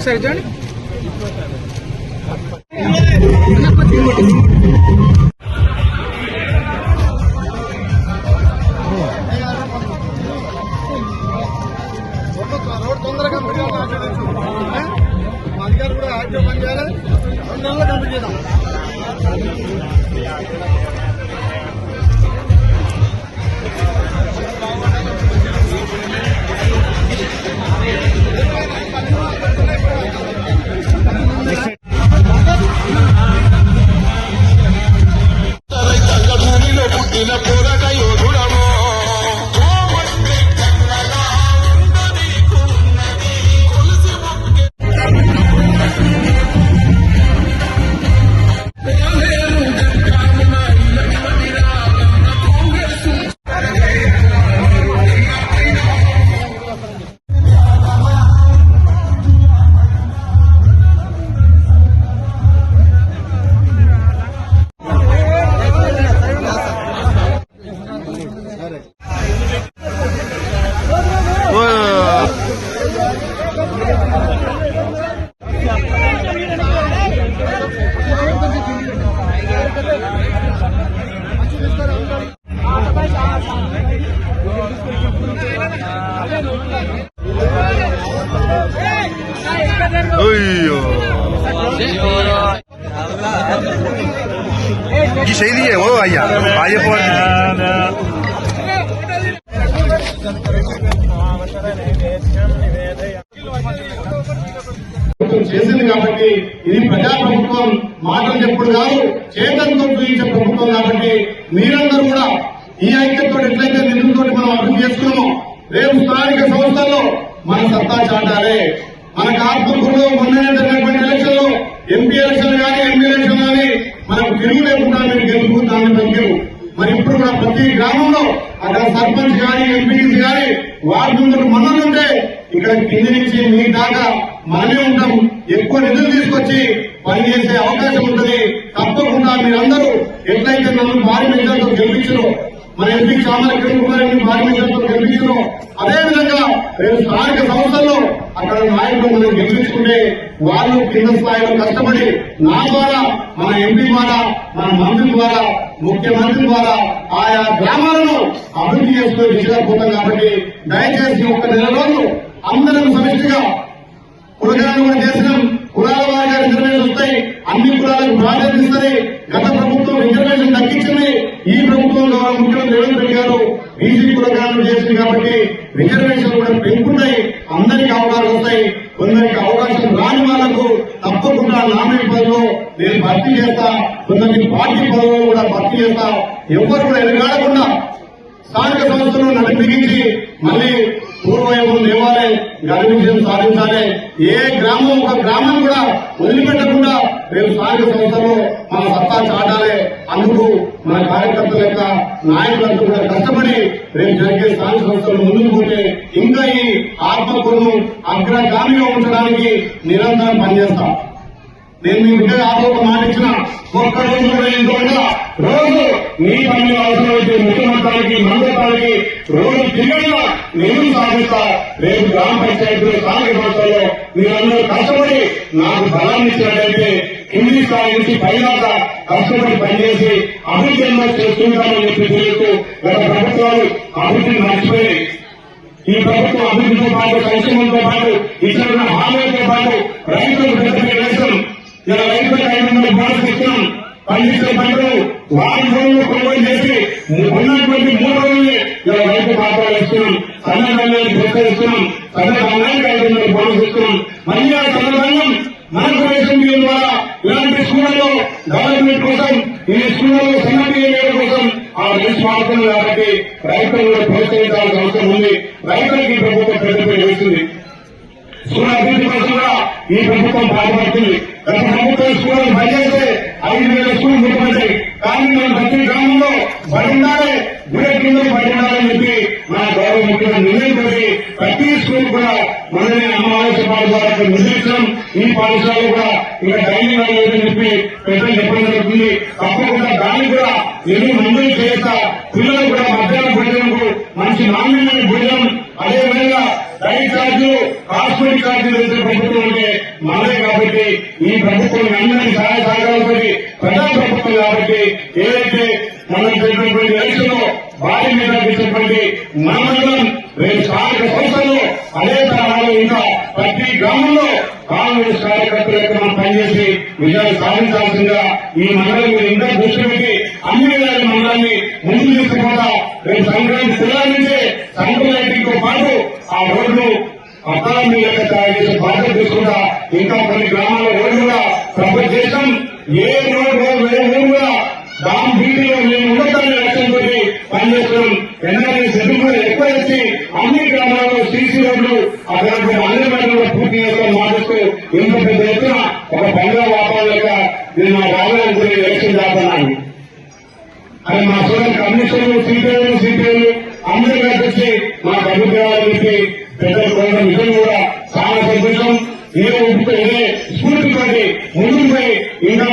ఒకసారి చూడండి. రోడ్ తొందరగా అధికారులు కూడా యాక్టివ్ పని చేయాలి. 2 నెలల్లో కంప్లీట్ చేద్దాం. सही दिए वो आइया आइए చేసింది కాబట్టి ఇది ప్రజాప్రభుత్వం మాటలు చెప్పుడు కాదు, చేతనతో చూపించే ప్రభుత్వం కాబట్టి మీరందరూ కూడా ఈ ఐక్యతో ఎట్లయితే నిధులతో మనం అభివృద్ధి చేసుకున్నామో రేపు స్థానిక సంస్థల్లో మన సత్తా చాటాలే. మనకు ఆత్మకూరులో మొన్ననే జరిగినటువంటి ఎలక్షన్ లో ఎంపీ ఎలక్షన్ కానీ ఎంపీ ఎలక్షన్ కానీ మనకు తిరుగు లేకుండా మీరు గెలుపుకుంటామని తగ్గు. మరి ఇప్పుడు కూడా ప్రతి గ్రామంలో అక్కడ సర్పంచ్ కానీ ఎంపీటీసీ కానీ వార్డు ముందు మన్నలుంటే ఇక్కడ కింది నుంచి మీ దాకా మనమే ఉంటాం. ఎక్కువ నిధులు తీసుకొచ్చి పనిచేసే అవకాశం ఉంటుంది. తప్పకుండా మీరందరూ ఎట్లయితే నన్ను భారీ మెజార్టీతో గెలిపించారో, మన ఎంపీ చామల కిరణ్ కుమార్ భారీ మెజార్టీతో గెలిపించారో, అదేవిధంగా రేపు స్థానిక సంస్థల్లో అక్కడ నాయకులు మనం గెలిపించుకుంటే వాళ్ళు కింద స్థాయిలో కష్టపడి నా ద్వారా, మన ఎంపీ ద్వారా, మన మంత్రి ద్వారా, ముఖ్యమంత్రి ద్వారా ఆయా గ్రామాలను అభివృద్ధి చేసుకునే దిశగా పోతాం. కాబట్టి దయచేసి 1 నెల రోజులు అందరం సమిష్టిగా కులగణన కూడా చేసినాం. కులాల వారిగా రిజర్వేషన్ వస్తాయి, అన్ని కులాలకు ప్రాధాన్యత ఇస్తుంది. గత ప్రభుత్వం రిజర్వేషన్ తగ్గించింది, ఈ ప్రభుత్వం ద్వారా ముఖ్యమంత్రి రేవంత్ రెడ్డి గారు బీసీ కులగణన చేసింది కాబట్టి రిజర్వేషన్ కూడా పెంపుతాయి, అందరికీ అవకాశం వస్తాయి. కొందరికి అవకాశం రాని వాళ్లకు తప్పకుండా నామినేట్ పదవిలో నేను భర్తీ చేస్తా, కొందరికి పార్టీ పదవులు కూడా భర్తీ చేస్తా. ఎవరు కూడా ఎదుగాడకుండా స్థానిక సంస్థలు నడి బిగించి మళ్లీ పూర్వవైపు లేవాలి, ఘన విజయం సాధించాలి. ఏ గ్రామం ఒక గ్రామం కూడా వదిలిపెట్టకుండా రేపు స్థానిక సంస్థల్లో మన సత్తా చాటాలి. అందుకు మన కార్యకర్తల యొక్క నాయకులంతా కూడా కష్టపడి రేపు జరిగే స్థానిక సంస్థలు ముందుకు పోతే ఇంకా ఈ ఆత్మకూరును అగ్రగామిగా ఉంచడానికి నిరంతరం పనిచేస్తాం. నేను మీ బిడ్డగా ఒక మాట ఇచ్చిన 1 రోజు కూడా ఇంకోగా రోజు మీ పని అవసరమైతే ముఖ్యమంత్రికి మంత్రానికి రోజు తిరిగిన నేను సాధిస్తా. రేపు గ్రామ పంచాయతీలో స్థానిక సంస్థల్లో మీరందరూ కష్టపడి నాకు బలాన్ని ఇచ్చినట్లయితే కింది స్థాయి నుంచి పైదాకా కష్టపడి పనిచేసి అభివృద్ధి చేస్తుంటామని చెప్పి తెలుస్తూ గత ప్రభుత్వాలు అభివృద్ధిని మర్చిపోయాయి. ఈ ప్రభుత్వం అభివృద్ధితో పాటు సంక్షేమంతో పాటు ఇతరుల హామీలతో పాటు రైతులకు పెద్దగా వేస్తాం. ఇలా రైతులకు 500 బోనస్ ఇస్తున్నాం. పండించిన పంటలు వారం రోజులు కొనుగోలు చేసి ఉన్నటువంటి 3 రోజులే ఇలా రైతు ఖాతాలు ఇస్తున్నాం. సన్న ధాన్యాన్ని ప్రోత్సహిస్తున్నాం. సన్న ధాన్యానికి 500 బోనస్ ఇస్తున్నాం. మళ్ళీ ఆ సన్న ధాన్యం మనకు రేషన్ బియ్యం ద్వారా ఇలాంటి స్కూళ్లలో డెవలప్మెంట్ కోసం, ఈ స్కూళ్లలో సన్న బియ్యం కోసం ఆ రైతు వాడుతుంది. కాబట్టి రైతులను కూడా ప్రోత్సహించాల్సిన అవసరం ఉంది. రైతులకి ప్రభుత్వం పెద్దపై వేస్తుంది. స్కూల్ అభివృద్ధి కోసం కూడా ఈ ప్రభుత్వం పాల్పడుతుంది. గత ప్రభుత్వం స్కూళ్లను పనిచేస్తే 5,000 స్కూల్ ముట్టుకుంటాయి. కానీ మనం ప్రతి గ్రామంలో బడి ఉండాలి, గుడి కింద బడి ఉండాలని చెప్పి మన గౌరవ ముఖ్యమంత్రి నిర్ణయించి ప్రతి స్కూల్ కూడా మనల్ని అమ్మవారి పాఠశాలకు నిర్మించడం, ఈ పాఠశాలలో కూడా ఇంకా డైలీ లేదని చెప్పి పెద్దలు చెప్పడం జరుగుతుంది. తప్పకుండా దాన్ని కూడా నిధులు మంజూరు చేస్తా. పిల్లలు కూడా మధ్యాహ్నం భోజనంకు మంచి నాణ్యమైన భోజనం, అదేవిధంగా రైతు ఛార్జీలు కాస్మెటిక్ ఛార్జీలు వేసే ప్రభుత్వం అంటే మనదే కాబట్టి ఈ ప్రభుత్వం అందరి సహాయ సహకారంతో ప్రజా ప్రభుత్వం కాబట్టి ఏదైతే మనం చేసినటువంటి ఎలక్షన్ లో భారీ మీద చేసినటువంటి మన మండలం రేపు స్థానిక సంస్థల్లో అదే తరహాలో ఇంకా ప్రతి గ్రామంలో కాంగ్రెస్ కార్యకర్తలకు మనం పనిచేసి విజయాలు సాధించాల్సిందిగా ఈ మండలం మీద ఇంకా దృష్టి పెట్టి అన్ని విధాల మండలాన్ని ముందు తీసుకుపోతా రేపు సంక్రాంతి పిల్లల నుంచే సంక్రాంతితో పాటు ఆ రోడ్లు అర్థాల మీద తయారు చేసే బాధ్యత తీసుకుంటా ఇంకా కొన్ని గ్రామాల రోడ్లు కూడా ప్రపోజ్ చేశాం ఏ ఊరు కూడా దాని బీటీలో మేము ఉండటాన్ని లక్ష్యంతో పనిచేస్తున్నాం. ఎన్ఆర్ఐ సెటిల్ కూడా ఎక్కువ వచ్చి అన్ని గ్రామాల్లో సీసీ రోడ్లు అక్కడ అన్ని రంగంలో పూర్తి చేస్తామని మాటిస్తూ ఇంత పెద్ద ఎత్తున ఒక పండుగ వాతావరణం లెక్క నేను మా రాజధాని గురించి ఎలక్షన్ చేస్తున్నాను. అది మా సోదరు కమిషన్లు సిపిఐలు అందరూ కలిసి వచ్చి మాకు అభిప్రాయాలు చెప్పి పెద్దలు కొనడం విషయం కూడా చాలా సంతోషం. ఇదే స్ఫూర్తితోటి ముందుకు పోయి ఇంకా